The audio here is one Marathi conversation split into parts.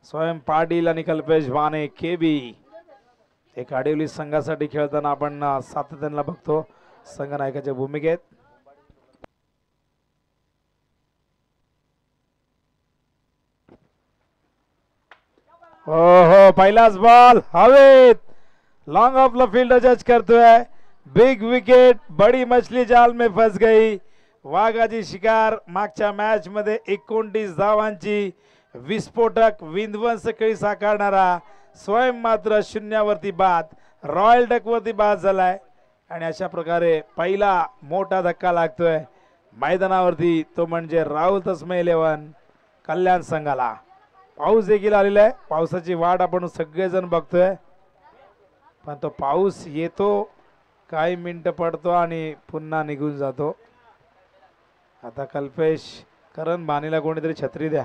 स्वयं पाटील आणि कल्पेश भाने केबी एक आडिवली संघासाठी खेळताना आपण सातत्याने बघतो संघनायकाच्या भूमिकेत. हो हो पहिलाच बॉल हवेत लॉन्ग ऑफ द फील्ड जज करतोय. बिग विकेट बड़ी मछली जाल में फंस गई. वाघाची शिकार मागच्या मॅच मध्ये 29 धावांची विस्फोटक विध्वंस खेळी साकारणारा स्वयं मात्र शून्यावरती बाद. रॉयल डक वरती बाद झालाय आणि अशा प्रकारे पहिला मोठा धक्का लागतोय मैदानावरती, तो म्हणजे राहुल तस्मे 11 कल्याण संघाला. पाऊस देखील आलेला आहे. पावसाची वाट आपण सगळेजण बघतोय, पण तो पाऊस येतो काही मिनिट पडतो आणि पुन्हा निघून जातो. आता कल्पेश करण भानीला कोणीतरी छत्री द्या.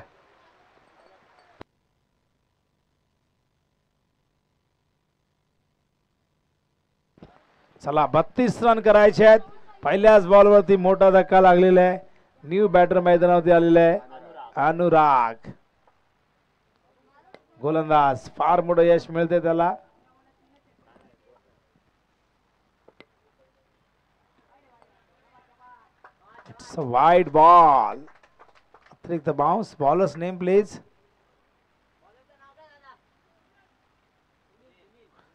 चला 32 रन करायचे आहेत. पहिल्याच बॉलवरती मोठा धक्का लागलेला आहे. न्यू बॅटर मैदानावरती आलेला आहे अनुराग. गोलंदाज फार मोठं यश मिळते त्याला. It's a wide ball. अतिरिक्त bounce. Bowlers name please.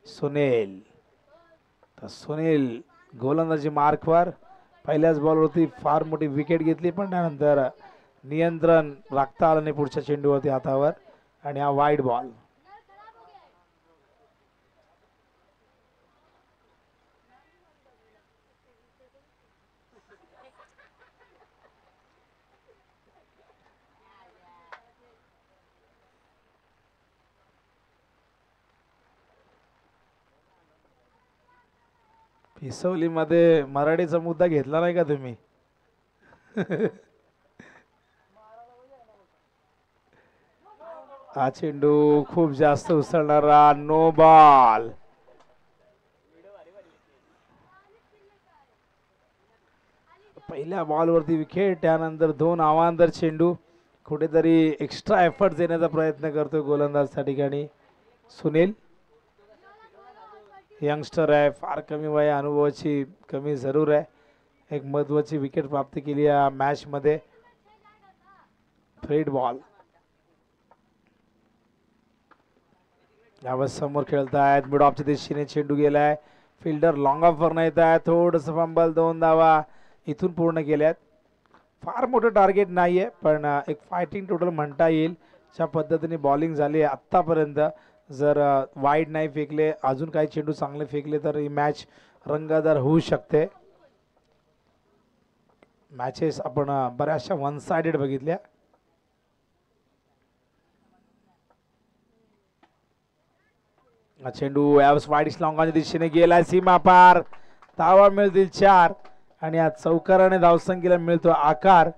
Sunil. तर सुनील गोलंदाजी मार्कवर. पहिल्याच बॉलवरती फार मोठी विकेट घेतली, पण त्यानंतर नियंत्रण राखता आलं नाही पुढच्या चेंडूवरती हातावर आणि हा वाईड बॉल. पिसवली मध्ये मराठीचा मुद्दा घेतला नाही का तुम्ही? हा चेंडू खूप जास्त उसळणारा. No ball. पहिल्या बॉलवरती विकेट, त्यानंतर 2 अवांतर चेंडू. कुठेतरी एक्स्ट्रा एफर्ट देण्याचा प्रयत्न करतोय गोलंदाज त्या ठिकाणी सुनील. यंगस्टर आहे, फार कमी वय, अनुभवाची कमी जरूर आहे. एक महत्वाची विकेट प्राप्त केली या मॅच मध्ये. Freed ball. यावर समोर खेळतायत. मिड ऑफच्या दिशेने चेंडू गेलाय. फिल्डर लॉंग ऑफ वर येत आहे. थोडस फंबल. 2 धावा इथून पूर्ण केल्यात. फार मोठं टार्गेट नाहीये, पण एक फायटिंग टोटल म्हणता येईल. ज्या पद्धतीने बॉलिंग झाली आहे आतापर्यंत, जर वाईड नाही फेकले, अजून काही चेंडू चांगले फेकले तर ही मॅच रंगतदार होऊ शकते. मॅचेस आपण बऱ्याचशा वन साइडेड बघितल्या. चेंडू यावेळेस वाईड लॉंगाच्या दिशेने गेलाय. सीमा पार. धावा मिळतील 4 आणि या चौकाराने धावसंख्येला मिळतो आकार.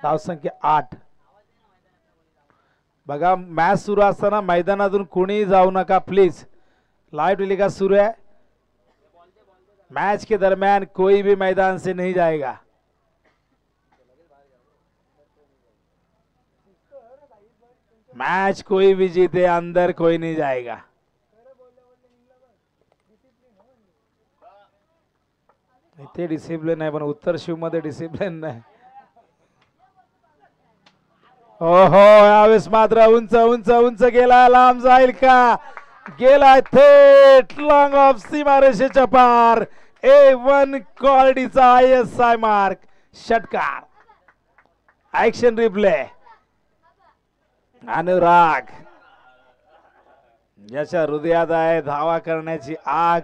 धावसंख्या 8. बघा, मॅच सुरू असताना मैदानातून कोणी जाऊ नका प्लीज. लाइव टेलीकास्ट सुरू है. मैच के दरमियान कोई भी मैदान से नहीं जाएगा. मैच कोई भी जीते, अंदर कोई नहीं जाएगा. इथे डिसिप्लिन आहे, पण उत्तर शिव मध्ये डिसिप्लिन नाही. ओहो, यावेळेस मात्र उंच उंच उंच गेला. लांब जाईल का? गेला थेट लॉंग ऑफ सीमारेषेच्या पार. A1 क्वालिटीचा ISI मार्क. षटकार. Action replay. अनुराग ज्याच्या हृदयात आहे धावा करण्याची आग,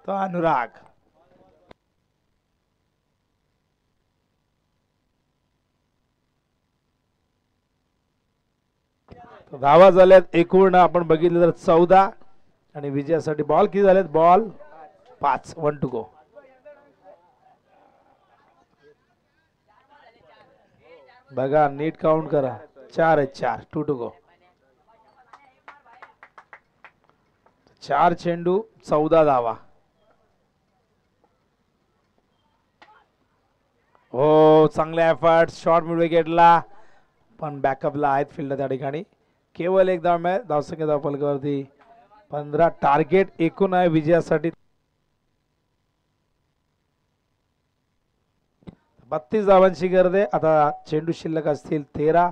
तो अनुराग. धावा झाल्यात एकूण आपण बघितलं तर 14 आणि विजयासाठी बॉल किती झालेत? बॉल 5. 1 to go. बघा नीट काउंट करा. 4 आहेत. 4. 2 टू गो. 4 चेंडू 14 धावा. हो, चांगले एफर्ट. शॉर्ट मिड विकेटला, पण बॅकअपला आहेत फिल्डर त्या ठिकाणी. केवळ एक धाव मिळाली. धावसंख्या धावफलकावरती 15. टार्गेट एकूण आहे विजयासाठी 32 धावांची गरज आहे. आता चेंडू शिल्लक असतील 13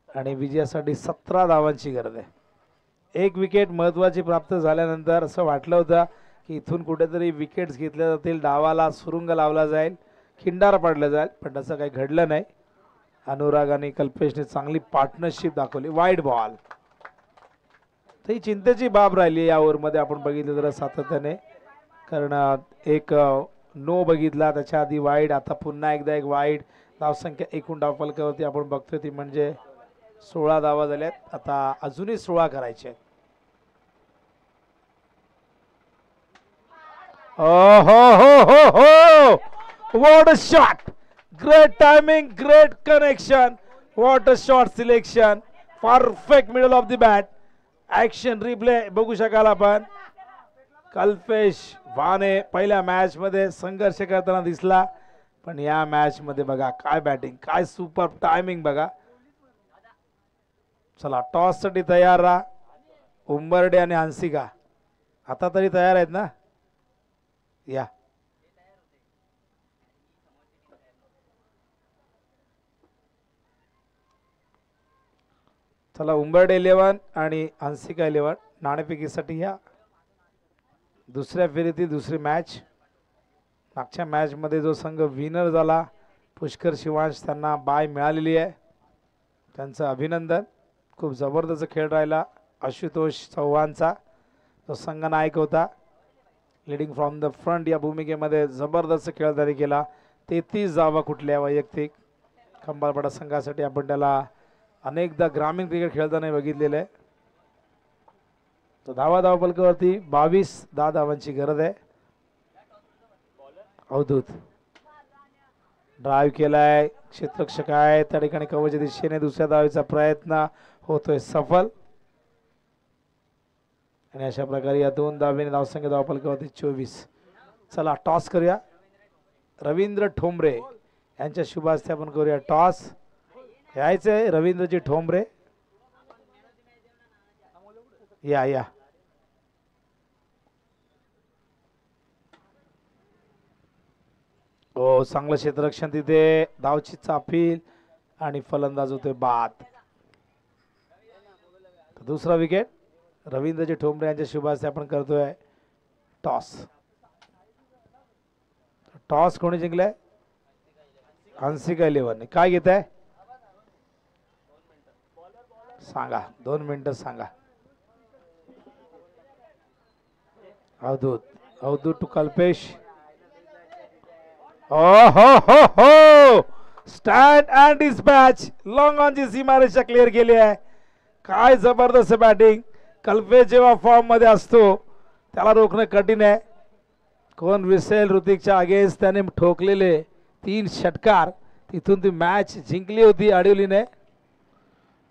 आणि विजयासाठी 17 धावांची गरज आहे. एक विकेट महत्वाची प्राप्त झाल्यानंतर असं वाटलं होतं की इथून कुठेतरी विकेट्स घेतल्या जातील, डावाला सुरुंग लावला जाईल, खिंडार पाडलं जाईल, पण तसं काही घडलं नाही. अनुराग आणि कल्पेशने चांगली पार्टनरशिप दाखवली. वाईड बॉल ही चिंतेची बाब राहिली या ओव्हरमध्ये आपण बघितलं जरा सातत्याने, कारण एक नो बघितला त्याच्या आधी वाईड, आता पुन्हा एकदा एक वाईड. धावसंख्या एकूण धावफलकावरती आपण बघतोय ती म्हणजे 16 धावा झाल्यात. आता अजूनही 16 करायचे आहेत. What a shot! Great timing, great connection. What a shot selection. Perfect middle of the bat. Action replay बघू शकाल आपण. कल्पेश वाने पहिल्या मॅच मध्ये संघर्ष करताना दिसला, पण या मॅच मध्ये बघा काय बॅटिंग, काय सुपर टायमिंग बघा. चला टॉस साठी तयार राहा. उंबर्डे आणि हंसिका आता तरी तयार आहेत ना? या चला उंबर्डे 11 आणि हंसिका 11 नाणेफेकीसाठी या. दुसऱ्या फेरीतील दुसरी मॅच. मागच्या मॅच मध्ये जो संघ विनर झाला पुष्कर शिवांश, त्यांना बाय मिळालेली आहे, त्यांचं अभिनंदन. खूप जबरदस्त खेळ राहिला आशुतोष चव्हाणचा, तो संघनायक होता. लीडिंग फ्रॉम द फ्रंट या भूमिकेमध्ये जबरदस्त खेळ त्यांनी केला. 33 धावा कुठल्या वैयक्तिक. खंबाळपाडा संघासाठी आपण त्याला अनेकदा ग्रामीण क्रिकेट खेळताना बघितलेलं आहे. तो धावफलकावरती 22 धावांची गरज आहे. अवधूत ड्राईव्ह केलाय, क्षेत्ररक्षक आहे त्या ठिकाणी कव्हरच्या दिशेने. दुसऱ्या धावेचा प्रयत्न होतोय सफल, आणि अशा प्रकारे या 2 धावेने धावसंख्या धावफलकावरती 24. चला टॉस करूया. रवींद्र ठोंबरे यांच्या शुभ हस्ते आपण करूया टॉस. यायचंय रवींद्रजी ठोंबरे, या या. हो चांगलं क्षेत्ररक्षण तिथे, धावची चापील आणि फलंदाज होतोय बाद. दुसरा विकेट रवींद्रजी ठोंबरे यांच्या शुभ हस्ते आपण करतोय टॉस. टॉस कोणी जिंकलाय? हंसिका 11. काय घेत आहे सांगा, 2 मिनिटं सांगा. अवधूत टू कल्पेश. हो स्टँड अँड डिस्पॅच. लॉंग ऑनची सीमारेषा क्लिअर केली आहे. काय जबरदस्त बॅटिंग. कल्पेश जेव्हा फॉर्म मध्ये असतो त्याला रोखणं कठीण आहे. कोण विसेल ऋतिकच्या अगेन्स्ट त्याने ठोकलेले 3 षटकार, तिथून ती मॅच जिंकली होती अडवलीने.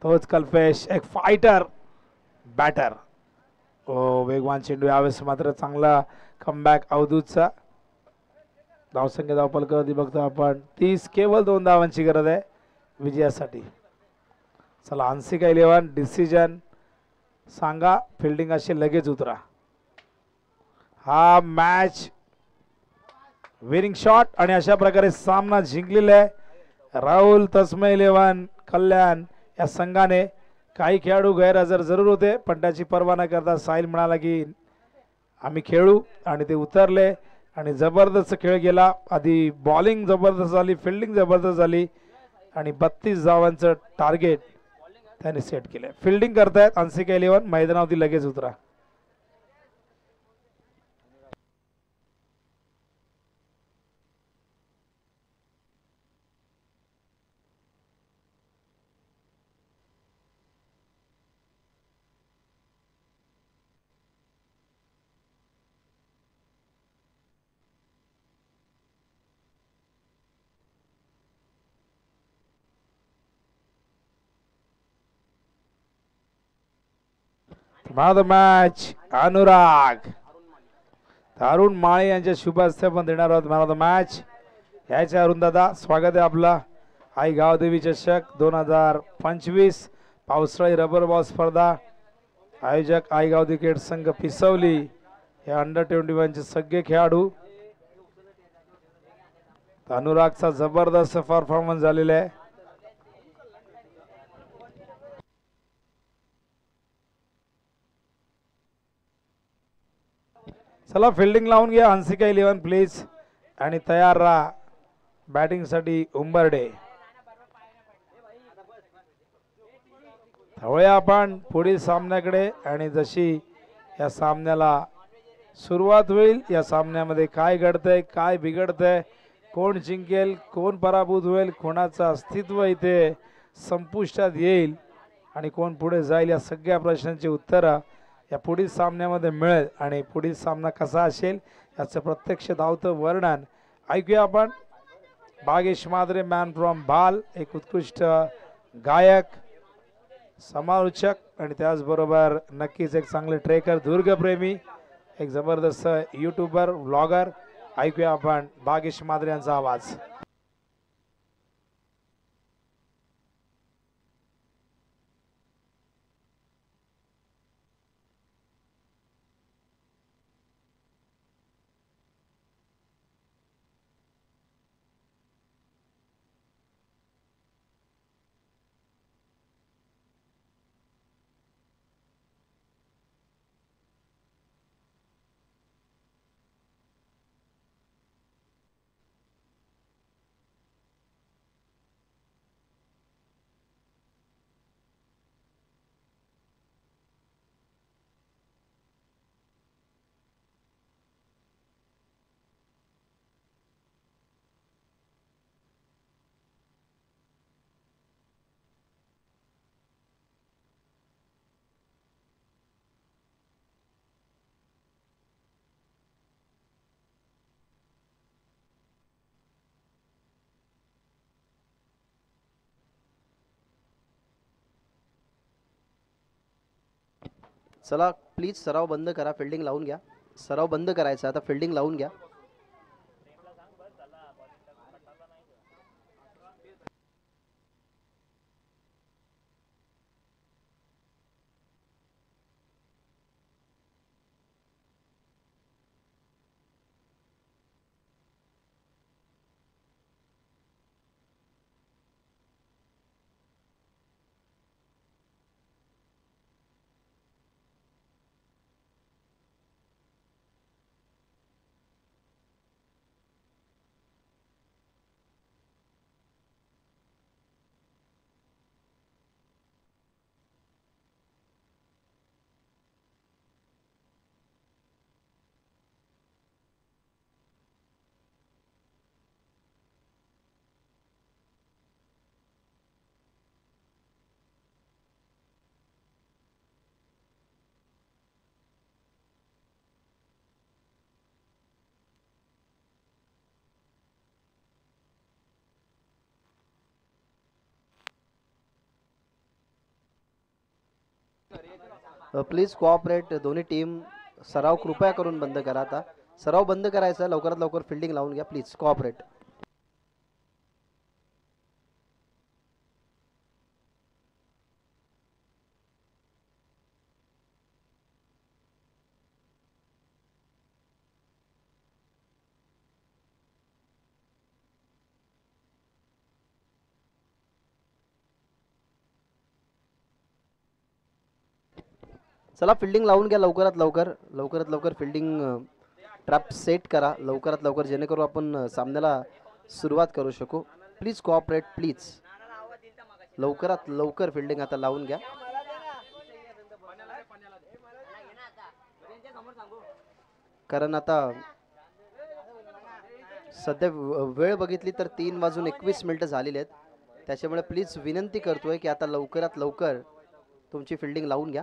तोच कल्पेश, एक फायटर बॅटर. ओ वेगवान चेंडू, यावेळेस मात्र चांगला कमबॅक अवधूतचा. धावसंख्या धावफलकावरती बघतो आपण 30. केवळ 2 धावांची गरज आहे विजयासाठी. चला हंसिका 11 डिसिजन सांगा. फिल्डिंग अशी लगेच उतरा. हा मॅच विनिंग शॉट, आणि अशा प्रकारे सामना जिंकलेला आहे. राहुल तस्मय 11 कल्याण या संघाने. काही खेळाडू गैरहजर जरूर होते, पण त्याची पर्वा न करता साहिल म्हणाला की आम्ही खेळू, आणि ते उतरले आणि जबरदस्त खेळ गेला. आधी बॉलिंग जबरदस्त झाली, फिल्डिंग जबरदस्त झाली, आणि 32 धावांचं टार्गेट त्यांनी सेट केलं. फिल्डिंग करतायत हंसिका 11. मैदानावरती लगेच उतरा. Man of the match Anurag. Arun माळे यांच्या शुभ हस्ते आपण देणार आहोत मॅन ऑफ द मॅच. यायचे अरुण दादा, स्वागत आहे आपला. आई गावदेवी चषक 2025 पावसाळी रबर बॉल स्पर्धा आयोजक आईगाव क्रिकेट संघ पिसवली हे अंडर 21 चे सगळे खेळाडू. अनुरागचा जबरदस्त परफॉर्मन्स झालेला आहे. चला फिल्डिंग लावून घ्या हंसिका 11 प्लीज आणि तयार राहा बॅटिंग साठी उंबरडे. वळूया आपण पुढील सामन्याकडे आणि जशी या सामन्याला सुरुवात होईल या सामन्यामध्ये काय घडतंय काय बिघडतंय कोण जिंकेल कोण पराभूत होईल कोणाचं अस्तित्व इथे संपुष्टात येईल आणि कोण पुढे जाईल या सगळ्या प्रश्नांची उत्तरं या पुढील सामन्यामध्ये मिळेल आणि पुढील सामना कसा असेल याचं प्रत्यक्ष धावतं वर्णन ऐकूया आपण. भागेश माद्रे मॅन फ्रॉम भाल एक उत्कृष्ट गायक समालोचक आणि त्याचबरोबर नक्कीच एक चांगले ट्रेकर दुर्गप्रेमी एक जबरदस्त यूट्यूबर व्लॉगर. ऐकूया आपण भागेश माद्रे यांचा आवाज. चला प्लीज सराव बंद करा फिल्डिंग लावून घ्या. सराव बंद करायचा आता फिल्डिंग लावून घ्या. प्लीज कोऑपरेट दोन्ही टीम. सराव कृपया करून बंद करा. आता सराव बंद करायचा लवकरात लवकर फिल्डिंग लावून घ्या प्लीज कोऑपरेट. चला फिल्डिंग लावून घ्या लवकरात लवकर फिल्डिंग ट्रॅप सेट करा लवकरात लवकर जेणेकरून आपण सामन्याला सुरुवात करू शकू. Please cooperate please. लवकरात लवकर फिल्डिंग आता लावून घ्या. कारण आता सध्या वेळ बघितली तर 3:21 झालेले आहेत. त्याच्यामुळे प्लीज विनंती करतोय की आता लवकरात लवकर तुमची फिल्डिंग लावून घ्या.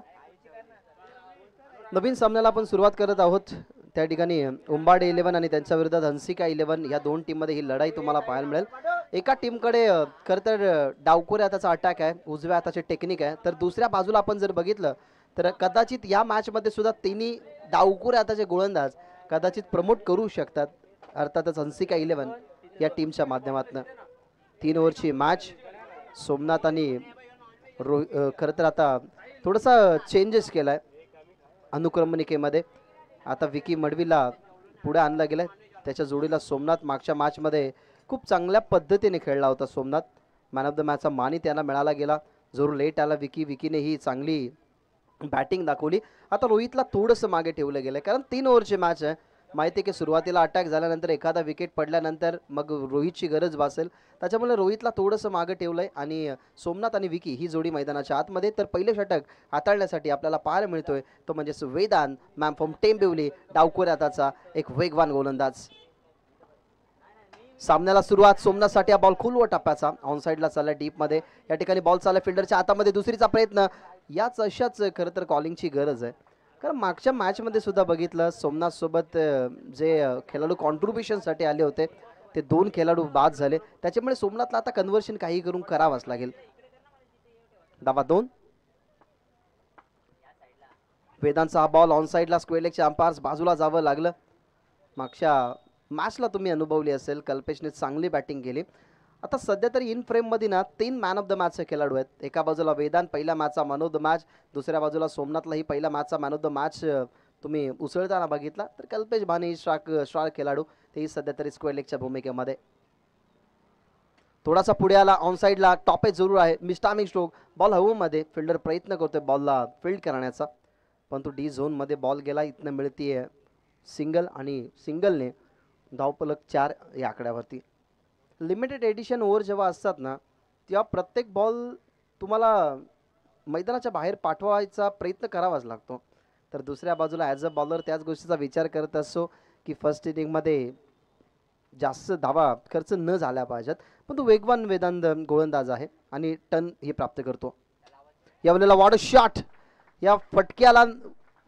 नवीन सामन्याला आपण सुरुवात करत आहोत. त्या ठिकाणी उंबाडे 11 आणि त्यांच्या विरोधात हंसिका 11 या दोन टीममध्ये ही लढाई तुम्हाला पाहायला मिळेल. एका टीमकडे खरं तर डावखोऱ्या हाताचा अटॅक आहे उजव्या हाताचे टेक्निक आहे तर दुसऱ्या बाजूला आपण जर बघितलं तर कदाचित या मॅचमध्ये सुद्धा तिन्ही डावखोऱ्या हाताचे गोलंदाज कदाचित प्रमोट करू शकतात. अर्थातच हंसिका 11 या टीमच्या माध्यमातून 3 ओव्हरची मॅच सोमनाथ आणि खरं तर आता थोडासा चेंजेस केलाय अनुक्रमणिकेमध्ये. आता विकी मडवीला पुढे आणला गेलाय, त्याच्या जोडीला सोमनाथ. मागच्या मॅचमध्ये खूप चांगल्या पद्धतीने खेळला होता सोमनाथ. मॅन ऑफ द मॅचचा मानही त्याला मिळाला गेला. जरूर लेट आला विकीने ही चांगली बॅटिंग दाखवली. आता रोहितला थोडंसं मागे ठेवलं गेलं, कारण 3 ओव्हरची मॅच आहे. माहिती आहे की सुरुवातीला अटॅक झाल्यानंतर एखादा विकेट पडल्यानंतर मग रोहितची गरज भासेल, त्याच्यामुळे रोहितला थोडंसं मागे ठेवलंय. आणि सोमनाथ आणि विकी ही जोडी मैदानाच्या आतमध्ये. तर पहिले षटक हाताळण्यासाठी आपल्याला पाहायला मिळतोय तो म्हणजेच वेदांत मॅम फ्रॉम टेंबिवली, डावखुऱ्याचा एक वेगवान गोलंदाज. सामन्याला सुरुवात सोमनाथसाठी. हा बॉल खुलवा टप्प्याचा ऑन साईडला चालला डीपमध्ये. या ठिकाणी बॉल चालला फिल्डरच्या हातामध्ये. दुसरीचा प्रयत्न. याच अशाच खरं तर कॉलिंगची गरज आहे, कारण मागच्या मॅचमध्ये सुद्धा बघितलं सोमनाथ सोबत जे खेळाडू कॉन्ट्रीब्युशनसाठी आले होते ते 2 खेळाडू बाद झाले. त्याच्यामुळे सोमनाथला आता कन्व्हर्शन काही करून करावंच लागेल. धावा 2. वेदांतचा हा बॉल ऑन साईडला स्क्वेअर लेगच्या अंपायर्स बाजूला जावं लागलं. मागच्या मॅचला तुम्ही अनुभवली असेल, कल्पेशने चांगली बॅटिंग केली. आता सध्या तरी इन फ्रेममध्ये ना 3 मॅन ऑफ द मॅचचे खेळाडू आहेत. एका बाजूला वेदांत पहिल्या मॅचचा मॅन ऑफ द मॅच, दुसऱ्या बाजूला सोमनाथलाही पहिल्या मॅचचा मॅन ऑफ द मॅच तुम्ही उसळताना बघितला. तर कल्पेश भाने स्टार खेळाडू, तेही सध्या तरी स्क्वेअर लेगच्या भूमिकेमध्ये. थोडासा पुढे आला ऑन साईडला, टॉप एज जरूर आहे. मिस्टामिंग स्ट्रोक, बॉल हवेमध्ये. फिल्डर प्रयत्न करतोय बॉलला फील्ड करण्याचा, परंतु डी झोनमध्ये बॉल गेला. इथनं मिळतीये सिंगल, आणि सिंगलने धावफलक 4 या आकड्यावरती. लिमिटेड एडिशन ओव्हर जेव्हा असतात ना, तेव्हा प्रत्येक बॉल तुम्हाला मैदानाच्या बाहेर पाठवायचा प्रयत्न करावाच लागतो. तर दुसऱ्या बाजूला ॲज अ बॉलर त्याच गोष्टीचा विचार करत असतो की फर्स्ट इनिंगमध्ये जास्त धावा खर्च न झाल्या पाहिजेत. पण तो वेगवान वेदांत गोलंदाज आहे आणि टन हे प्राप्त करतो. यावेळेला वॉट अ शॉट. या फटक्याला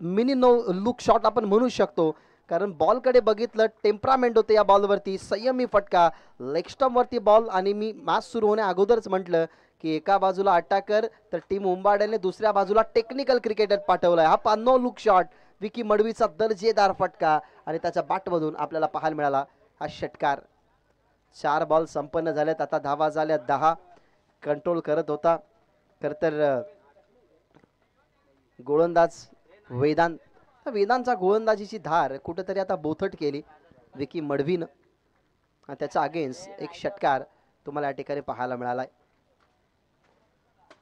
मिनी नो लुक शॉट आपण म्हणू शकतो, कारण बॉलकडे बघितलं, टेम्परामेंट होते या बॉलवरती. संयमी फटका, लेग स्टंपवरती बॉल. आणि मी मॅच सुरू होण्या अगोदरच म्हटलं की एका बाजूला अटॅकर तर टीम उंबाड्याने दुसऱ्या बाजूला टेक्निकल क्रिकेटर पाठवलाय. हा पानो लुक शॉट, विकी मडवीचा दर्जेदार फटका, आणि त्याच्या बॅटमधून आपल्याला पाहायला मिळाला हा षटकार. 4 बॉल संपन्न झालेत. आता धावा झाल्या 10. कंट्रोल करत होता खरं तर गोलंदाज वेदांत. वेदांतचा गोलंदाजीची धार कुठेतरी आता बोथट केली विकी मडवीनं, आणि त्याचा अगेन्स्ट एक षटकार तुम्हाला या ठिकाणी पाहायला मिळालाय.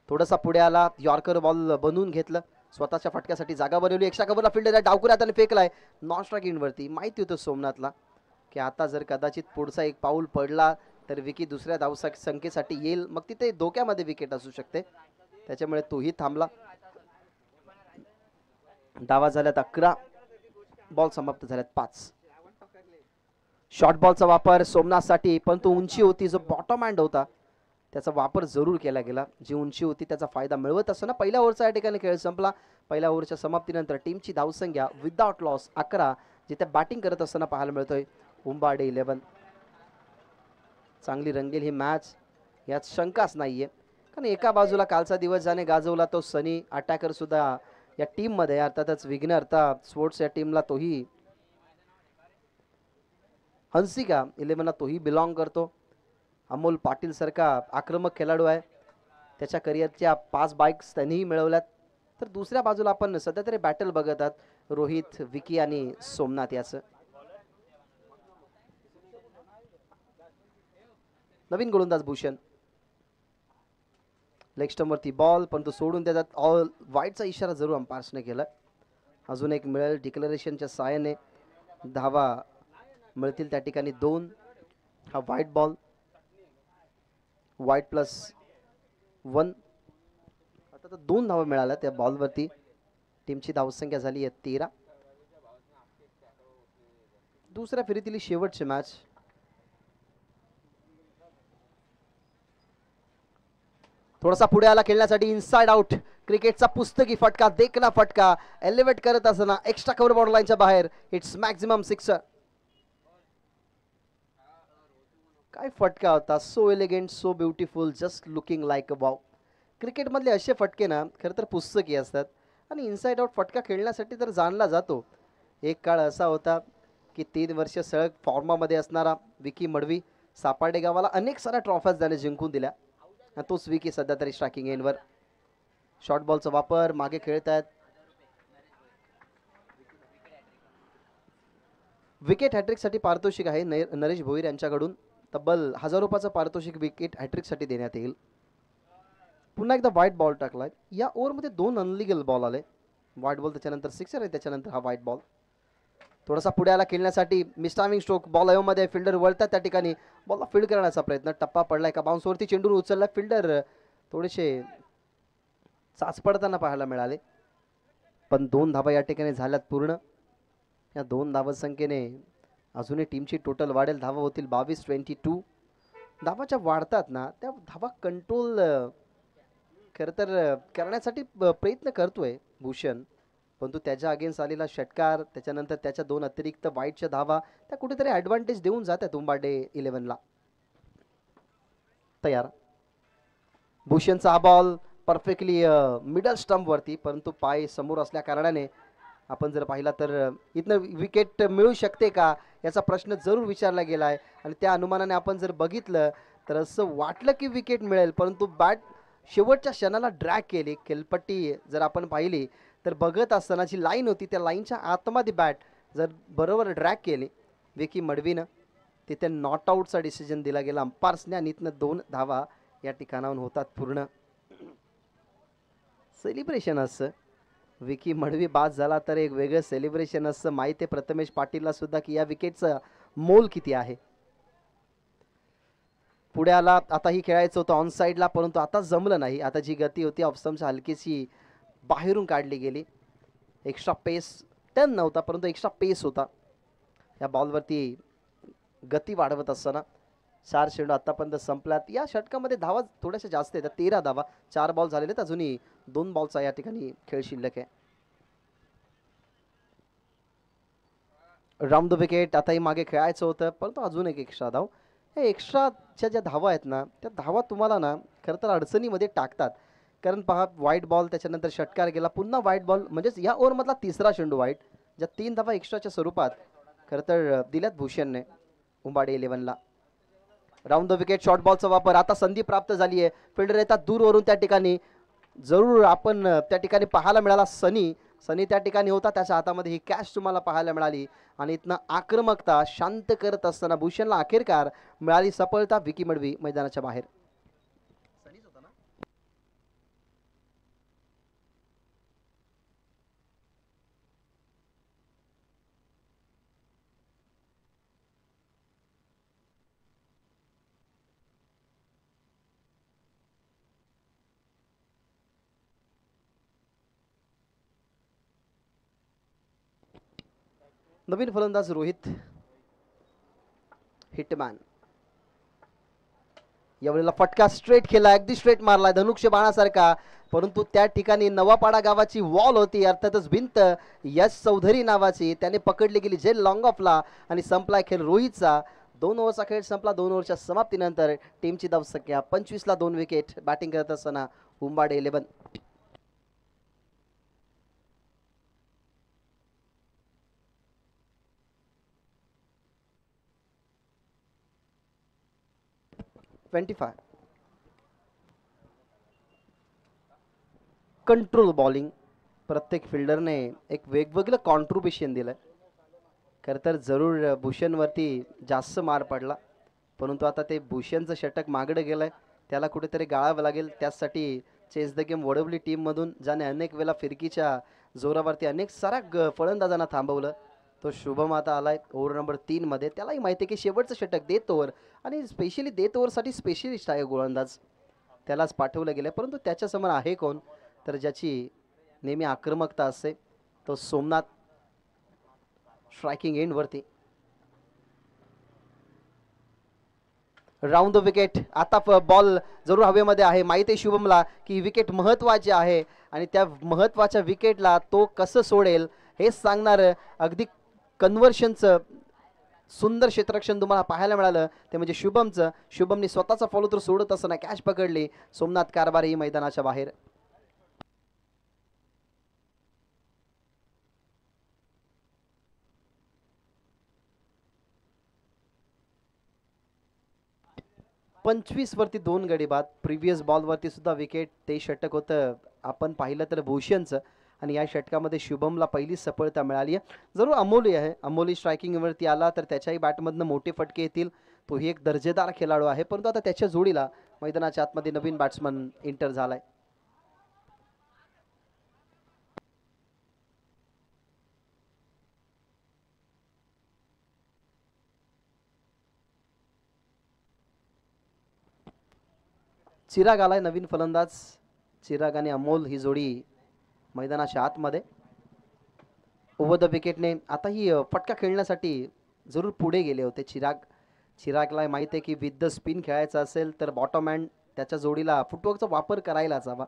थोडासा पुढे आला, यॉर्कर बॉल बनवून घेतलं, स्वतःच्या फटक्यासाठी जागा बनवली. एक्स्ट्रा कव्हरला फिल्डर डावकुऱ्यात आणि फेकलाय नॉन स्ट्राईक इनवरती. माहिती होतं सोमनाथला की आता जर कदाचित पुढचा एक पाऊल पडला तर विकी दुसऱ्या धावसंख्येसाठी येईल, मग तिथे धोक्यामध्ये विकेट असू शकते. त्याच्यामुळे तोही थांबला. धावा झाल्यात 11, बॉल समाप्त झाल्यात 5. शॉर्ट बॉलचा वापर सोमनाथसाठी, पण तो उंची होती, जो बॉटम हँड होता त्याचा वापर जरूर केला गेला. जी उंची होती त्याचा फायदा मिळवत असताना पहिल्या ओव्हरचा या ठिकाणी खेळ संपला. पहिल्या ओव्हरच्या समाप्तीनंतर टीमची धावसंख्या विदाउट लॉस 11, जिथे बॅटिंग करत असताना पाहायला मिळतोय उंबाडे 11. चांगली रंगेल ही मॅच, यात शंकाच नाहीये, कारण एका बाजूला कालचा दिवस ज्याने गाजवला तो सनी, अटॅकर सुद्धा या टीम मध्ये, अर्थातच विघ्नर स्पोर्ट्स या टीमला तोही, हंसिका 11ला तोही बिलॉंग करतो. अमोल पाटील सारखा आक्रमक खेळाडू आहे, त्याच्या करिअरच्या 5 बाईक्स त्यांनीही मिळवल्यात. तर दुसऱ्या बाजूला आपण सध्या तरी बॅटल बघत आहात रोहित, विकी आणि सोमनाथ याचं. नवीन गोलंदाज भूषण, लेग स्टंपवरती बॉल, पण तो सोडून त्याच्यात ऑल वाईटचा इशारा जरूर अंपायर्सने केला. अजून एक मिळेल डिक्लेरेशनच्या सहाय्याने, धावा मिळतील त्या ठिकाणी 2. हा व्हाईट बॉल, व्हाईट +1. आता तर 2 धावा मिळाल्या त्या बॉलवरती. टीमची धावसंख्या झाली आहे 13. दुसऱ्या फेरीतील शेवटची मॅच. थोडासा पुढे आला खेळण्यासाठी, इनसाइड आउट, क्रिकेटचा पुस्तकी फटका, देखना फटका, एलिव्हेट करत असताना एक्स्ट्रा कव्हर बॉर्डर लाईनच्या बाहेर. It's maximum 6. काय फटका होता, so elegant, so beautiful, just looking like a wow. क्रिकेटमधले असे फटके ना खरं तर पुस्तकी असतात, आणि इनसाइड आउट फटका खेळण्यासाठी तर जाणला जातो. एक काळ असा होता की 3 वर्ष सलग फॉर्मामध्ये असणारा विकी मडवी, सापाडे गावाला अनेक साऱ्या ट्रॉफ्याज त्याने जिंकून दिल्या, तोच विकी सध्या तरी स्ट्रायकिंग एंडवर. शॉर्ट बॉलचा वापर, मागे खेळत आहेत. विकेट हॅट्रिकसाठी पारितोषिक आहे नरेश भोईर यांच्याकडून. तब्बल 1000 रुपयाचं पारितोषिक विकेट हॅट्रिकसाठी देण्यात येईल. पुन्हा एकदा व्हाईट बॉल टाकलाय. या ओव्हरमध्ये 2 अनलिगल बॉल आले. व्हाईट बॉल, त्याच्यानंतर सिक्सर आहे, त्याच्यानंतर हा व्हाईट बॉल. थोडासा पुढे आला खेळण्यासाठी. मिस्टामिंग स्ट्रोक, बॉल अयोमध्ये, फिल्डर वळतात त्या ठिकाणी. बॉलला फील्ड करण्याचा प्रयत्न, टप्पा पडलाय का बाउन्सवरती, चेंडून उचलला. फिल्डर थोडेसे चाच पडताना पाहायला मिळाले, पण 2 धावा या ठिकाणी झाल्यात पूर्ण. या 2 धावसंख्येने अजूनही टीमची टोटल वाढेल. धावा होतील 22-22. धावाच्या वाढतात ना, त्या धावा कंट्रोल खरं तर करण्यासाठी प्रयत्न करतोय भूषण, परंतु त्याच्या अगेन्स्ट आलेला षटकार, त्याच्यानंतर त्याच्या 2 अतिरिक्त वाईटच्या धावा, त्या कुठेतरी ॲडव्हान्टेज देऊन जातात उंबाडे 11ला. तयार. भूषणचा हा बॉल परफेक्टली मिडल स्टंपवरती, परंतु पाय समोर असल्या कारणाने आपण जर पाहिला तर इथनं विकेट मिळू शकते का याचा प्रश्न जरूर विचारला गेला आहे. आणि त्या अनुमानाने आपण जर बघितलं तर असं वाटलं की विकेट मिळेल, परंतु बॅट शेवटच्या क्षणाला ड्रॅग केली. खेलपट्टी जर आपण पाहिली तर बघत असताना जी लाईन होती त्या लाईनच्या आतमध्ये बॅट जर बरोबर ड्रॅग केली विकी मडवीनं, तिथे नॉट आऊटचा डिसिजन दिला गेला अंपायर्सने, आणि इथनं 2 धावा या ठिकाणाहून होतात पूर्ण. सेलिब्रेशन असं विकी मडवी बाद झाला तर एक वेगळं सेलिब्रेशन असं. माहिती आहे प्रथमेश पाटीलला सुद्धा की या विकेटचं मोल किती आहे. पुढे आला, आताही खेळायचं होतं ऑन साईडला, परंतु आता जमलं नाही. आता जी गती होती ऑफस्टंपच्या हलकीशी बाहेरून काढली गेली. एक्स्ट्रा पेस टर्न नव्हता, परंतु एक्स्ट्रा पेस होता. या बॉलवरती गती वाढवत असताना 4 चेंडू आतापर्यंत संपल्यात. या षटकामध्ये धावा थोड्याशा जास्त आहेत, 13 धावा. 4 बॉल झालेले आहेत, अजूनही 2 बॉलचा या ठिकाणी खेळ शिल्लक आहे. Round the wicket. आताही मागे खेळायचं होतं, परंतु अजून एक एक्स्ट्रा धाव. या एक्स्ट्राच्या ज्या धावा आहेत ना, त्या धावा तुम्हाला ना खरं तर अडचणीमध्ये टाकतात. कारण पहा, व्हाईट बॉल, त्याच्यानंतर षटकार गेला, पुन्हा व्हाईट बॉल, म्हणजेच या ओव्हरमधला 3रा चेंडू व्हाईट. ज्या 3 धावा एक्स्ट्राच्या स्वरूपात खरं तर दिल्यात भूषणने उंबाडे 11ला. राऊंड द विकेट, शॉर्ट बॉलचा वापर. आता संधी प्राप्त झाली आहे. फिल्डर येतात दूरवरून त्या ठिकाणी. जरूर आपण त्या ठिकाणी पाहायला मिळाला सनी त्या ठिकाणी होता, त्याच्या हातामध्ये ही कॅच तुम्हाला पाहायला मिळाली. आणि इथनं आक्रमकता शांत करत असताना भूषणला अखेरकार मिळाली सफलता. विकी मडवी मैदानाच्या बाहेर. नवीन फलंदाज रोहित हिटमॅन. यावेळेला फटका स्ट्रेट केला, अगदी स्ट्रेट मारला धनुष्य बाणासारखा, परंतु त्या ठिकाणी नवापाडा गावाची वॉल होती, अर्थातच भिंत यश चौधरी नावाची, त्याने पकडली गेली जेल लॉंग ऑफला आणि संपला खेळ रोहितचा. 2 ओव्हरचा खेळ संपला. 2 ओव्हरच्या समाप्तीनंतर टीमची धावसंख्या 25ला 2 विकेट. बॅटिंग करत असताना उंबाडे 11. Control bowling. प्रत्येक फिल्डरने एक वेगवेगळं कॉन्ट्रीब्युशन दिलं. खरं तर जरूर भूषणवरती जास्त मार पडला, परंतु आता ते भूषणचं षटक मागडं गेलंय, त्याला कुठेतरी गाळावं लागेल. त्यासाठी चेस द गेम वडवली टीममधून, ज्याने अनेक वेळा फिरकीच्या जोरावरती अनेक साऱ्या फलंदाजांना थांबवलं. तो शुभम आता आलाय ओव्हर नंबर 3 मध्ये. त्यालाही माहिती आहे की शेवटचं षटक डेथ ओव्हर, आणि स्पेशली डेथ ओव्हरसाठी स्पेशलिस्ट आहे गोलंदाज, त्यालाच पाठवलं गेलं. परंतु त्याच्यासमोर आहे कोण, तर ज्याची नेहमी आक्रमकता असते, तो सोमनाथ. स्ट्रायकिंग एंडवरती. Round the wicket. आता बॉल जरूर हवेमध्ये आहे. माहिती आहे शुभमला की विकेट महत्वाची आहे, आणि त्या महत्वाच्या विकेटला तो कसं सोडेल हेच सांगणार अगदी कन्व्हर्शनचं सुंदर क्षेत्ररक्षण तुम्हाला पाहायला मिळालं, ते म्हणजे शुभमचं. शुभमने स्वतःचा फॉलो थ्रू सोडत असताना कॅच पकडली. सोमनाथ कारभारी मैदानाच्या बाहेर. पंचवीस वरती 2 गडी बाद. प्रिव्हियस बॉलवरती सुद्धा विकेट, ते षटक होतं आपण पाहिलं तर भूषणचं आणि या षटकामध्ये शुभमला पहिली सफलता मिळाली आहे. जरूर अमोली आहे, अमोली स्ट्रायकिंगवरती आला तर त्याच्याही बॅटमधनं मोठे फटके येतील. तोही एक दर्जेदार खेळाडू आहे, परंतु आता त्याच्या जोडीला मैदानाच्या आतमध्ये नवीन बॅट्समन एंटर झालाय. चिराग आलाय नवीन फलंदाज. चिराग आणि अमोल ही जोडी मैदानाच्या आतमध्ये. ओव्हर द विकेटने आता ही फटका खेळण्यासाठी जरूर पुढे गेले होते चिरागला माहिती आहे की विथ द स्पिन खेळायचं असेल तर बॉटम हँड त्याच्या जोडीला फुटवर्कचा वापर करायलाच हवा,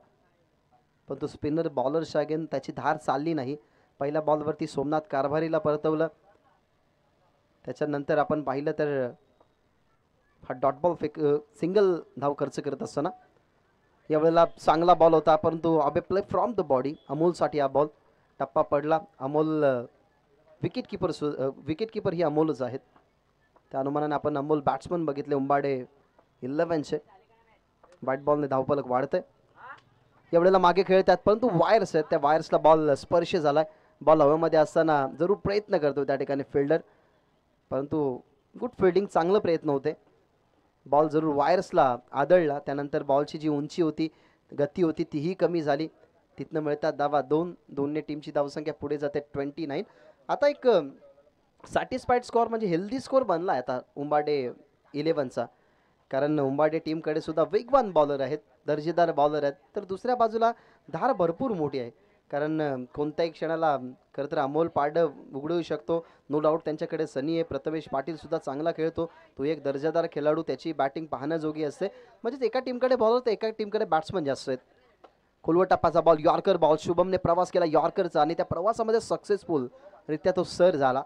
पण तो स्पिनर बॉलरच्या अगेन त्याची धार चालली नाही. पहिल्या बॉलवरती सोमनाथ कारभारीला परतवलं. त्याच्यानंतर आपण पाहिलं तर हा डॉट बॉल सिंगल धाव खर्च करत असताना यावेळेला चांगला बॉल होता, परंतु अबे प्ले फ्रॉम द बॉडी. अमोलसाठी हा बॉल टप्पा पडला. अमोल विकेट किपर ही अमोलच आहेत. त्या अनुमानाने आपण अमोल बॅट्समन बघितले उंबाडे 11चे. व्हाईट बॉलने धावफलक वाढतंय. यावेळेला मागे खेळतात, परंतु वायर्स आहेत, त्या वायर्सला बॉल स्पर्श झालाय. बॉल हवेमध्ये असताना जरूर प्रयत्न करतो त्या ठिकाणी फिल्डर, परंतु गुड फिल्डिंग, चांगलं प्रयत्न होते. बॉल जरूर वायर्सला आदळला. त्यानंतर बॉलची जी उंची होती, गती होती, तीही कमी झाली. तिथनं मिळतात धावा 2-2ने टीमची धावसंख्या पुढे जाते 29. आता एक सॅटिस्फाईड स्कोअर म्हणजे हेल्दी स्कोअर बनला आहे आता उंबाडे 11चा, कारण उंबाडे टीमकडे सुद्धा वेगवान बॉलर आहेत, दर्जेदार बॉलर आहेत. तर दुसऱ्या बाजूला धार भरपूर मोठी आहे, कारण कोणत्याही क्षणाला खरं तर अमोल पारडं उघडू शकतो. नो डाऊट त्यांच्याकडे सनी आहे, प्रथमेश पाटील सुद्धा चांगला खेळतो, तो एक दर्जेदार खेळाडू, त्याची बॅटिंग पाहण्याजोगी असते. म्हणजेच एका टीमकडे बॉलर तर एका टीमकडे बॅट्समन जास्त आहेत. खोलवर टप्पाचा बॉल, यॉर्कर बॉल. शुभमने प्रवास केला यॉर्करचा आणि त्या प्रवासामध्ये सक्सेसफुलरित्या तो सर झाला.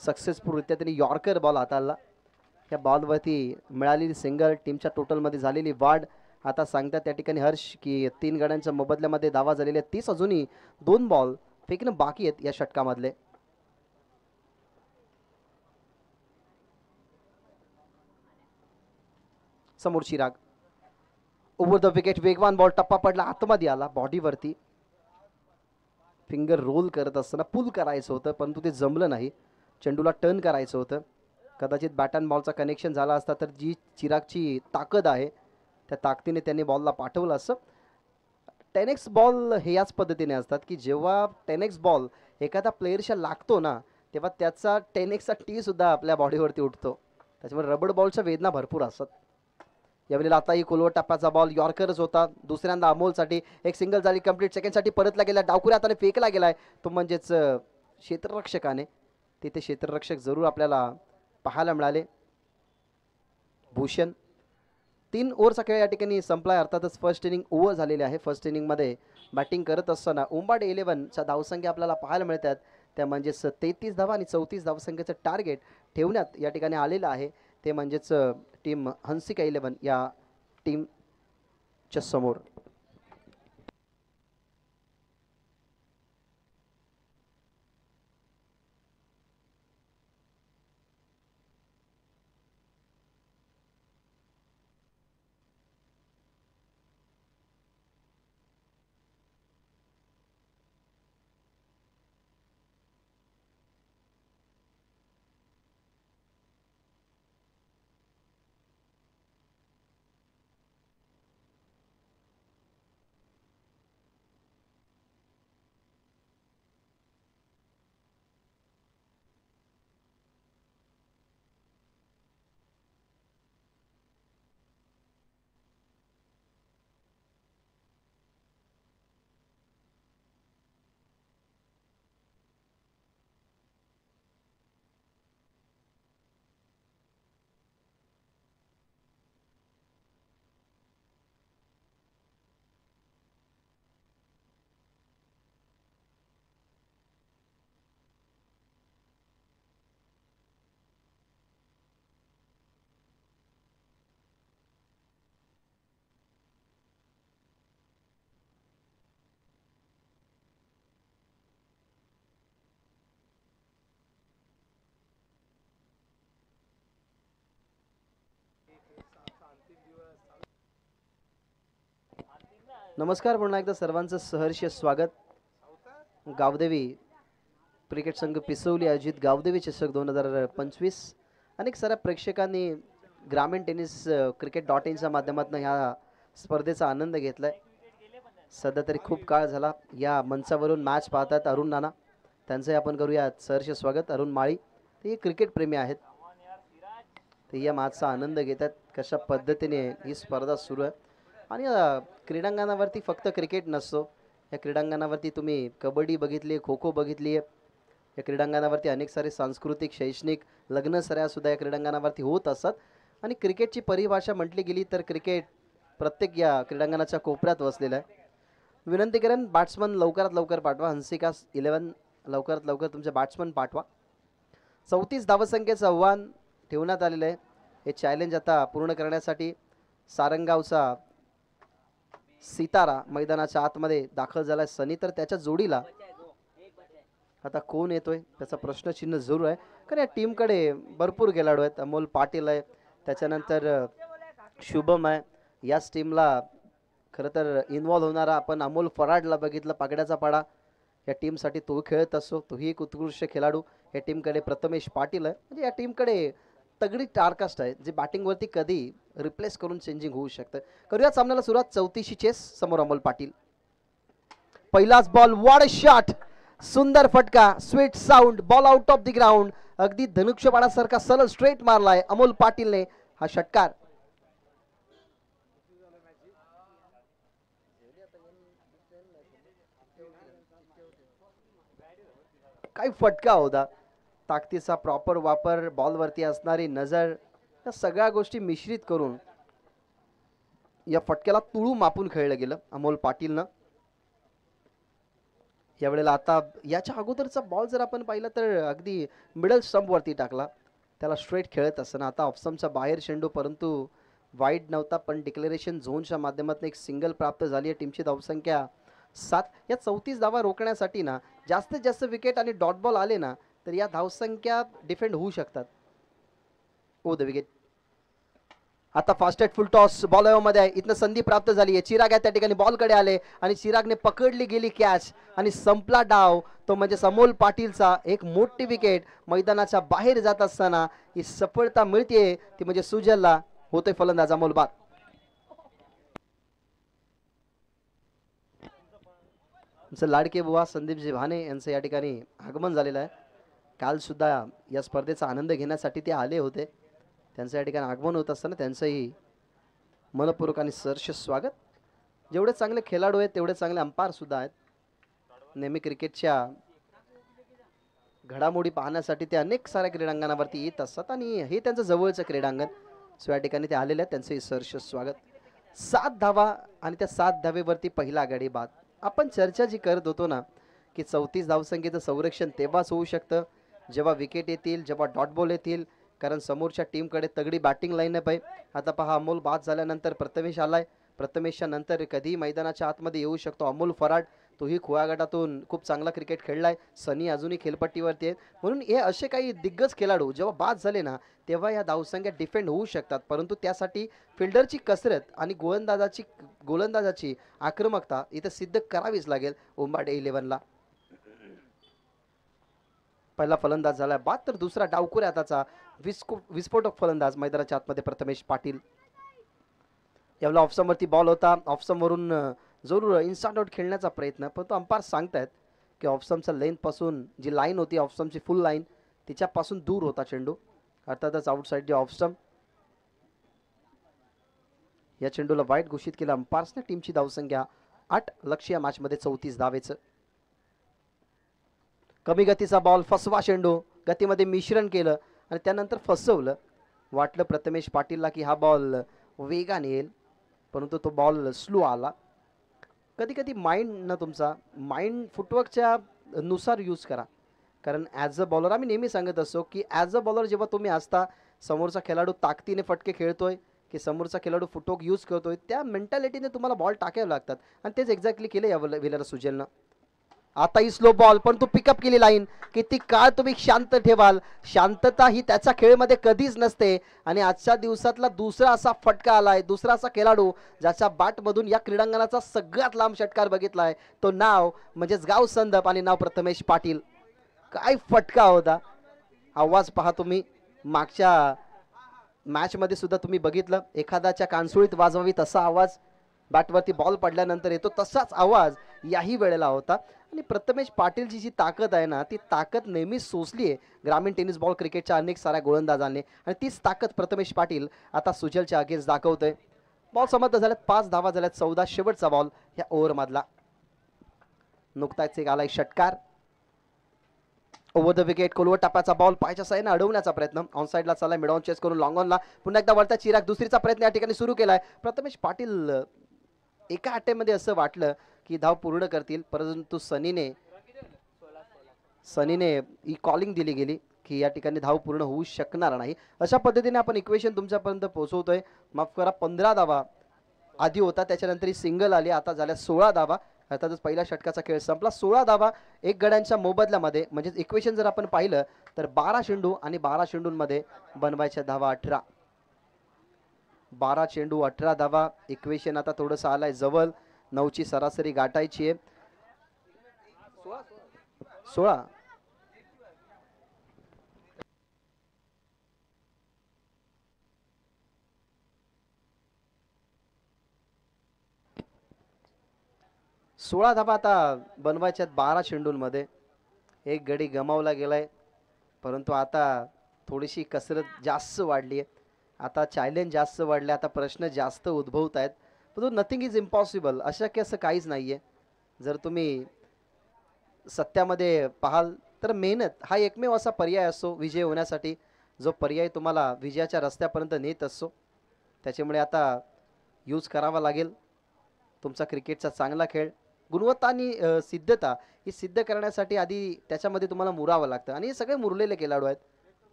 सक्सेसफुलरित्या त्यांनी यॉर्कर बॉल हाताळला. या बॉलवरती मिळालेली सिंगल, टीमच्या टोटलमध्ये झालेली वाढ. आता सांगतात त्या ठिकाणी हर्ष की 3 गड्यांच्या मोबदल्यामध्ये धावा झालेल्या 30. अजूनही 2 बॉल फेकणं बाकी आहेत या षटकामधले. समोर चिराग. ओव्हर द विकेट, वेगवान बॉल, टप्पा पडला, आतमध्ये आला बॉडीवरती. फिंगर रोल करत असताना पुल करायचं होतं, परंतु ते जमलं नाही. चेंडूला टर्न करायचं होतं. कदाचित बॅट अँड बॉलचा कनेक्शन झाला असता तर जी चिरागची ताकद आहे त्या ताकदीने त्यांनी बॉलला पाठवलं असं. 10x बॉल हे याच पद्धतीने असतात की जेव्हा 10x बॉल एखाद्या प्लेयरच्या लागतो ना, तेव्हा त्याचा 10x टी सुद्धा आपल्या बॉडीवरती उठतो. त्याच्यामुळे रबड बॉलच्या वेदना भरपूर असतात. यावेळेला आताही कोलवर टप्प्याचा बॉल, यॉर्करच होता. दुसऱ्यांदा अमोलसाठी एक सिंगल झाली कंप्लीट. सेकंडसाठी परतला गेला, डावकुऱ्या हाताने फेकला गेलाय तो, म्हणजेच क्षेत्ररक्षकाने. तिथे क्षेत्ररक्षक जरूर आपल्याला पाहायला मिळाले. भूषण. 3 ओव्हरचा खेळ या ठिकाणी संपलाय. अर्थातच फर्स्ट इनिंग ओव्हर झालेली आहे. फर्स्ट इनिंगमध्ये बॅटिंग करत असताना उंबाडे 11च्या धावसंख्या आपल्याला पाहायला मिळतात, त्या म्हणजेच 33 धावा आणि 34 धावसंख्येचं टार्गेट ठेवण्यात या ठिकाणी आलेलं आहे. ते म्हणजेच टीम हंसिका 11 या टीमच्या समोर. नमस्कार पुन्हा एकदा सर्वांचं सहर्ष स्वागत. गावदेवी क्रिकेट संघ पिसवली आयोजित गावदेवी चषक 2025. अनेक साऱ्या प्रेक्षकांनी ग्रामीण टेनिस cricket.in च्या माध्यमातून ह्या स्पर्धेचा आनंद घेतलाय. सध्या तरी खूप काळ झाला या मंचावरून मॅच पाहतात अरुण नाना, त्यांचे आपण करूया सहर्ष स्वागत. अरुण माळी ते क्रिकेट प्रेमी आहेत, ते या मॅचचा आनंद घेतात. कशा पद्धतीने ही स्पर्धा सुरू आहे आणि क्रीडांगणावरती फक्त क्रिकेट नसतो, या क्रीडांगणावरती तुम्ही कबड्डी बघितली, खो खो बघितली आहे. या क्रीडांगणावरती अनेक सारे सांस्कृतिक शैक्षणिक लग्न सऱ्यासुद्धा या क्रीडांगणावरती होत असतात. आणि क्रिकेटची परिभाषा म्हटली गेली तर क्रिकेट प्रत्येक या क्रीडांगणाच्या कोपऱ्यात वसलेला आहे. विनंती करेन बॅट्समन लवकरात लवकर पाठवा. हंसिका 11 लवकरात लवकर तुमचे बॅट्समन पाठवा. 34 धावसंख्येचं आव्हान ठेवण्यात आलेलं आहे. हे चॅलेंज आता पूर्ण करण्यासाठी सारंगावचा सितारा मैदानाच्या आतमध्ये दाखल झाला. सनी तर त्याच्या जोडीला आता कोण येतोय त्याचा प्रश्नचिन्ह जरूर आहे, कारण या टीमकडे भरपूर खेळाडू आहेत. अमोल पाटील आहे, त्याच्यानंतर शुभम आहे. याच टीमला खरं तर इन्व्हॉल्व होणारा आपण अमोल फराडला बघितलं, पाकड्याचा पाडा या टीमसाठी तो खेळत असतो, तोही एक उत्कृष्ट खेळाडू. या टीमकडे प्रथमेश पाटील आहे. म्हणजे या टीमकडे तगडी टारकास्ट आहे जे बॅटिंगवरती कधी रिप्लेस करून चेंजिंग होऊ शकतं. करूया सामन्याला सुरुवात. 34शी चेस. समोर अमोल पाटील. पहिलाच बॉल, वॉट अ शॉट, सुंदर फटका, sweet sound, ball out of the ground. अगदी धनुष्यबाणासारखा सरळ स्ट्रेट मारलाय अमोल पाटीलने हा षटकार. काय फटका होता, ताकदीचा प्रॉपर वापर, बॉलवरती असणारी नजर, या सगळ्या गोष्टी मिश्रित करून या फटक्याला तुळू मापून खेळलं गेलं अमोल पाटीलनं. यावेळेला आता याच्या अगोदरचा बॉल जर आपण पाहिला तर अगदी मिडल स्टंपवरती टाकला, त्याला स्ट्रेट खेळत असताना. आता ऑफस्टंपच्या बाहेर चेंडू, परंतु वाईड नव्हता, पण डिक्लेरेशन झोनच्या माध्यमातून एक सिंगल प्राप्त झाली आहे. टीमची धावसंख्या 7. या 34 धावा रोखण्यासाठी ना जास्तीत जास्त विकेट आणि डॉट बॉल आले ना तर या धावसंख्या डिफेंड होऊ शकतात. ओ द विकेट. आता फास्टेड फुल टॉस बॉल मध्ये आहे, इथनं संधी प्राप्त झाली आहे. चिराग आहे त्या ठिकाणी, बॉलकडे आले आणि चिरागने पकडली गेली कॅच आणि संपला डाव. तो म्हणजे अमोल पाटीलचा एक मोठी विकेट. मैदानाच्या बाहेर जात असताना ही सफलता मिळते ती म्हणजे सुजलला. होते फलंदाज अमोल बाद. लाडके बुवा संदीपजी भाने यांचं या ठिकाणी आगमन झालेलं आहे. काल सुद्धा या स्पर्धेचा आनंद घेण्यासाठी ते आले होते. त्यांचं या ठिकाणी आगमन होत असताना त्यांचंही मनपूर्वक आणि सहर्ष स्वागत. जेवढे चांगले खेळाडू आहेत तेवढे चांगले अंपायर सुद्धा आहेत. नेहमी क्रिकेटच्या घडामोडी पाहण्यासाठी ते अनेक साऱ्या क्रीडांगणावरती येत असतात आणि हे त्यांचं जवळचं क्रीडांगण. सो या ठिकाणी ते आलेले आहेत, त्यांचंही सहर्ष स्वागत. 7 धावा आणि त्या 7 धावेवरती पहिला गडी बाद. आपण चर्चा जी करत होतो ना की 34 धावसंख्येचं संरक्षण तेव्हाच होऊ शकतं जेव्हा विकेट येतील, जेव्हा डॉट बॉल येतील, कारण समोरच्या टीमकडे तगडी बॅटिंग लाईनअप आहे. आता पहा अमोल बाद झाल्यानंतर प्रथमेश आलाय. प्रथमेशच्या नंतर कधी मैदानाच्या आतमध्ये येऊ शकतो अमोल फराड, तोही खुळा गटातून खूप चांगला क्रिकेट खेळलाय. सनी अजूनही खेळपट्टीवरती आहे. म्हणून हे असे काही दिग्गज खेळाडू जेव्हा बाद झाले ना तेव्हा या धावसंख्या डिफेंड होऊ शकतात, परंतु त्यासाठी फिल्डरची कसरत आणि गोलंदाजाची आक्रमकता इथं सिद्ध करावीच लागेल उंबाडे 11ला. पहिला फलंदाज झाला बाद, तर दुसरा डावखुऱ्या हाताचा विस्फोटक फलंदाज मैदानाच्या आतमध्ये प्रथमेश पाटील. यावेळेला ऑफस्टंपवरती बॉल होता. ऑफस्टंपवरून जरूर इन्स्टंट आउट खेळण्याचा प्रयत्न, पण तो अंपायर सांगतायत की ऑफस्टंपच्या लेंथ पासून जी लाईन होती ऑफस्टंपची फुल लाईन तिच्यापासून दूर होता चेंडू. अर्थातच आउटसाइड जे ऑफस्टंप. या चेंडूला वाईट घोषित केलं अंपायर्सने. टीमची धावसंख्या 8. लक्ष या मॅचमध्ये 34 धावेचं. कमी गतीचा बॉल, फसवा चेंडू, गतीमध्ये मिश्रण केलं आणि त्यानंतर फसवलं. वाटलं प्रथमेश पाटीलला की हा बॉल वेगाने येईल, परंतु तो बॉल स्लो आला. कधी कधी तुमचा माइंड फुटवर्कच्या नुसार यूज करा, कारण ॲज अ बॉलर आम्ही नेहमी सांगत असतो की ॲज अ बॉलर जेव्हा तुम्ही असता, समोरचा खेळाडू ताकदीने फटके खेळतोय की समोरचा खेळाडू फुटवर्क यूज करतोय, त्या मेंटॅलिटीने तुम्हाला बॉल टाकावे लागतात आणि तेच एक्झॅक्टली केलं या वेळेला सुजलनं. आता ही स्लो बॉल पण तू पिकअप केली लाईन. किती काळ तुम्ही शांत ठेवाल. शांतता ही त्याच्या खेळमध्ये कधीच नसते. आणि आजच्या दिवसातला दुसरा असा फटका आलाय, दुसरा असा खेळाडू ज्याच्या बॅटमधून या क्रीडांगणाचा सगळ्यात लांब षटकार बघितलाय. तो नाव म्हणजेच गाव संदप आणि नाव प्रथमेश पाटील. काय फटका होता. आवाज पहा तुम्ही. मागच्या मॅच मध्ये सुद्धा तुम्ही बघितलं, एखाद्याच्या कानसुळीत वाजवावी तसा आवाज बॅटवरती बॉल पडल्यानंतर येतो, तसाच आवाज याही वेळेला होता. आणि प्रथमेश पाटीलची जी ताकद आहे ना, ती ताकद नेहमीच सोसली आहे ग्रामीण टेनिस बॉल क्रिकेटच्या अनेक साऱ्या गोलंदाजांनी. आणि तीच ताकद प्रथमेश पाटील आता सुजलच्या अगेन्स्ट दाखवतोय. बॉल समाप्त झाल्यात, 5 धावा झाल्यात, 14 शेवटचा बॉल या ओव्हर मधला. नुकताच एक आलाय षटकार. Over the wicket. कोलवर टापाचा बॉल पायाच्या साहाय्याने अडवण्याचा प्रयत्न. ऑन साईडला चाललाय, मिड ऑन चेस करून लॉंग ऑनला पुन्हा एकदा वळता चिराग. दुसरीचा प्रयत्न या ठिकाणी सुरू केलाय. प्रथमेश पाटील एका अटेम्प्टमध्ये असं वाटलं की धाव पूर्ण करतील, परंतु सनीने ही कॉलिंग दिली गेली की या ठिकाणी धाव पूर्ण होऊ शकणार नाही. अशा पद्धतीने आपण इक्वेशन तुमच्यापर्यंत पोहोचवतोय. माफ करा, 15 धावा आधी होता, त्याच्यानंतर ही सिंगल आली. आता झाल्या 16 धावा. अर्थातच पहिल्या षटकाचा खेळ संपला. 16 धावा एक गड्यांच्या मोबदल्यामध्ये. म्हणजे इक्वेशन जर आपण पाहिलं तर 12 चेंडू आणि 12 चेंडूंमध्ये बनवायच्या धावा 18. 12 चेंडू 18 धावा. इक्वेशन आता थोडंसं आलाय जवळ. 9ची सरासरी गाठायची आहे. 16 16 धावा आता बनवायच्यात 12 चेंडूंमध्ये. एक गडी गमावला गेलाय, परंतु आता थोडीशी कसरत जास्त वाढली आहे. आता चॅलेंज जास्त वाढले, आता प्रश्न जास्त उद्भवत आहेत. परंतु नथिंग इज इम्पॉसिबल. अशक्य असं काहीच नाहीये. जर तुम्ही सत्यामध्ये पाहाल तर मेहनत हा एकमेव असा पर्याय असतो विजय होण्यासाठी, जो पर्याय तुम्हाला विजयाच्या रस्त्यापर्यंत नेत असतो. त्याच्यामुळे आता यूज करावा लागेल तुमचा क्रिकेटचा चांगला खेळ. गुणवत्ता आणि सिद्धता ही सिद्ध करण्यासाठी आधी त्याच्यामध्ये तुम्हाला मुरावं लागतं. आणि हे सगळे मुरलेले खेळाडू आहेत.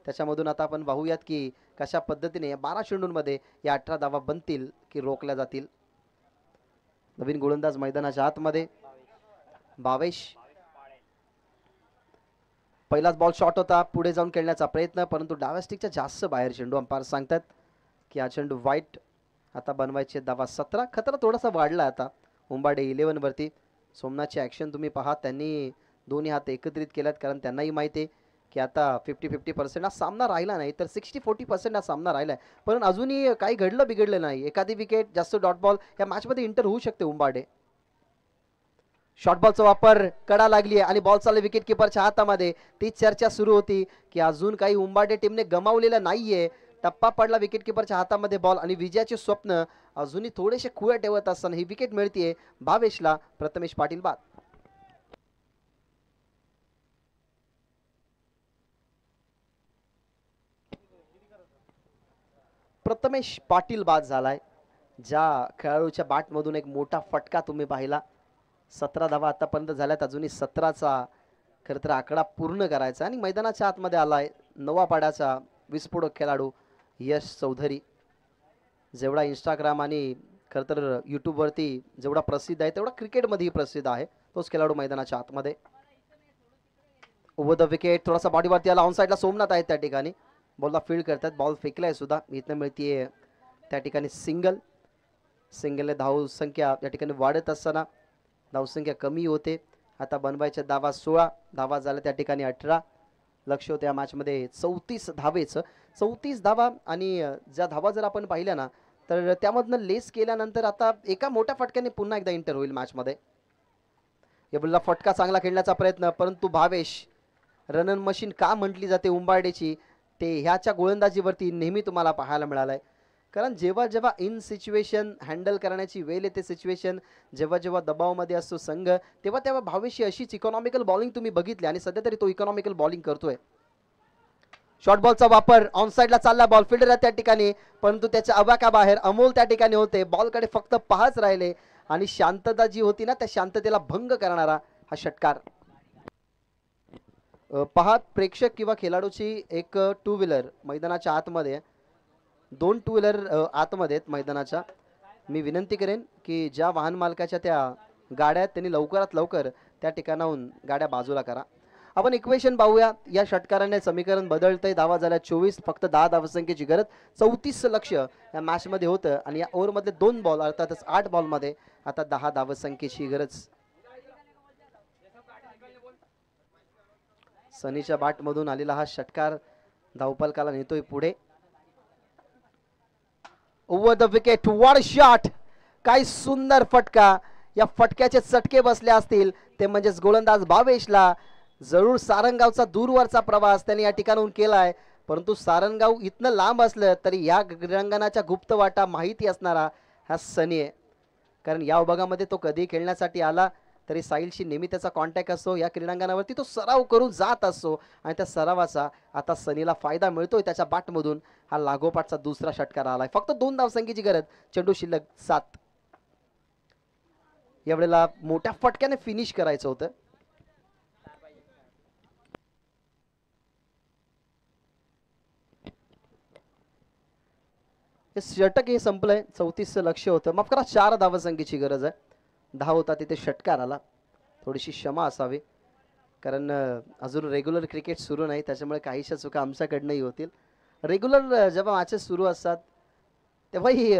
त्याच्यामधून आता आपण पाहूयात की कशा पद्धतीने या 12 चेंडूंमध्ये या 18 धावा बनतील की रोखल्या जातील. नवीन गोलंदाज मैदानाच्या आतमध्ये भावेश. पहिलाच बॉल शॉट होता. पुढे जाऊन खेळण्याचा प्रयत्न, परंतु डाव्या स्टिकच्या जास्त बाहेर चेंडू. अंपायर सांगतात की हा चेंडू वाईट. आता बनवायचे धावा 17. खतरा थोडासा वाढला आता उंबाडे 11 वरती. सोमनाथची ॲक्शन तुम्ही पहा. त्यांनी दोन्ही हात एकत्रित केल्यात, कारण त्यांनाही माहिती आहे की आता 50-50% हा सामना राहिला नाही, तर 60-40% हा सामना राहिला आहे. पण अजूनही काही घडलं बिघडलं नाही. एखादी विकेट जास्त डॉट बॉल या मॅचमध्ये इंटर होऊ शकते उंबाडे. शॉर्ट बॉलचा वापर कडा लागली आहे आणि बॉल चालले विकेट किपरच्या हातामध्ये. तीच चर्चा सुरू होती की अजून काही उंबाडे टीमने गमावलेलं नाहीये. टप्पा पडला विकेट किपरच्या हातामध्ये बॉल आणि विजयाचे स्वप्न अजूनही थोडेसे खुळे ठेवत असताना ही विकेट मिळतीये भावेशला. प्रथमेश पाटील बाद. प्रथमेश पाटील बाद झालाय. ज्या खेळाडूच्या बॅटमधून एक मोठा फटका तुम्ही पाहिला. 17 धावा आतापर्यंत झाल्यात. अजूनही 17चा खरं तर आकडा पूर्ण करायचा. आणि मैदानाच्या आतमध्ये आलाय नवा पाड्याचा विस्फोटक खेळाडू यश चौधरी. जेवढा इंस्टाग्राम आणि खरं तर यूट्यूबवरती जेवढा प्रसिद्ध आहे तेवढा क्रिकेटमध्येही प्रसिद्ध आहे. तोच खेळाडू मैदानाच्या आतमध्ये. Over the wicket. थोडासा बॉडीवरती आला. ऑन साईडला सोमनाथ आहेत त्या ठिकाणी. बॉलला फील्ड करतात. बॉल फेकलाय सुद्धा. इथनं मिळतीये त्या ठिकाणी सिंगल. सिंगलने धावसंख्या या ठिकाणी वाढत असताना धावसंख्या कमी होते. आता बनवायच्या धावा 16. धावा झाल्या त्या ठिकाणी 18. लक्ष होतं या मॅचमध्ये 34 धावेचं. 34 धावा. आणि ज्या धावा जर आपण पाहिल्या ना तर त्यामधनं लेस केल्यानंतर आता एका मोठ्या फटक्याने पुन्हा एकदा इंटर होईल मॅचमध्ये. या बॉलला फटका चांगला खेळण्याचा प्रयत्न, परंतु भावेश रनन मशीन का म्हटली जाते उंबारडेची ते ह्याच्या गोलंदाजीवरती नेहमी तुम्हाला पाहायला मिळालंय. कारण जेव्हा जेव्हा इन सिच्युएशन हँडल करण्याची वेळ येते, सिच्युएशन जेव्हा जेव्हा दबावामध्ये असतो संघ, तेव्हा तेव्हा भावेशी अशीच इकॉनॉमिकल बॉलिंग तुम्ही बघितली आणि सध्या तरी तो इकॉनॉमिकल बॉलिंग करतोय. शॉर्ट बॉलचा वापर. ऑन साईडला चालला बॉल. फिल्डर आहे त्या ठिकाणी, परंतु त्याच्या अबाकाबाहेर अमोल त्या ठिकाणी होते. बॉलकडे फक्त पाहच राहिले आणि शांतता जी होती ना त्या शांततेला भंग करणारा हा षटकार. पहा प्रेक्षक किंवा खेळाडूची एक टू व्हीलर मैदानाच्या आतमध्ये, 2 टू व्हीलर आतमध्ये आहेत मैदानाच्या. मी विनंती करेन की ज्या वाहन मालकाच्या त्या गाड्या आहेत त्यांनी लवकरात लवकर त्या ठिकाणाहून गाड्या बाजूला करा. आपण इक्वेशन पाहूया. या षटकाराने समीकरण बदलतंय. धावा झाल्या 24, फक्त 10 धावसंख्येची गरज. 34 लक्ष या मॅच मध्ये होतं आणि या ओव्हर मधले 2 बॉल अर्थातच 8 बॉल मध्ये आता 10 धावसंख्येची गरज. सनीच्या बाट मधून आलेला हा षटकार धावफलकाला नेतोय पुढे. Over the wicket, what shot, काय सुंदर फटका. या फटक्याचे चटके बसले असतील ते म्हणजेच गोलंदाज भावेशला. जरूर सारंगावचा दूरवरचा प्रवास त्याने या ठिकाणाहून केलाय, परंतु सारंगाव इथनं लांब असलं तरी या रंगणाच्या गुप्त वाटा माहिती असणारा हा सनी आहे. कारण या विभागामध्ये तो कधी खेळण्यासाठी आला तरी साहिलशी नेहमी त्याचा कॉन्टॅक्ट असतो. या क्रीडांगणावरती तो सराव करून जात असतो आणि त्या सरावाचा आता सनीला फायदा मिळतोय. त्याच्या बाटमधून हा लागोपाठचा दुसरा षटकार आलाय. फक्त 2 धावसंख्येची गरज, चेंडू शिल्लक 7. यावेळेला मोठ्या फटक्याने फिनिश करायचं होतं. हे षटक हे संपलंय. 34 लक्ष होतं, माफ करा 4 धावसंख्येची गरज आहे. 10 होता तिथे षटकार आला. थोडीशी क्षमा असावी, कारण अजून रेग्युलर क्रिकेट सुरू नाही, त्याच्यामुळे काहीशा चुका आमच्याकडनंही होतील. रेग्युलर जेव्हा मॅचेस सुरू असतात तेव्हाही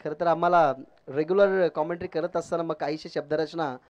खरं तर आम्हाला रेग्युलर कॉमेंट्री करत असताना मग काहीशी शब्दरचना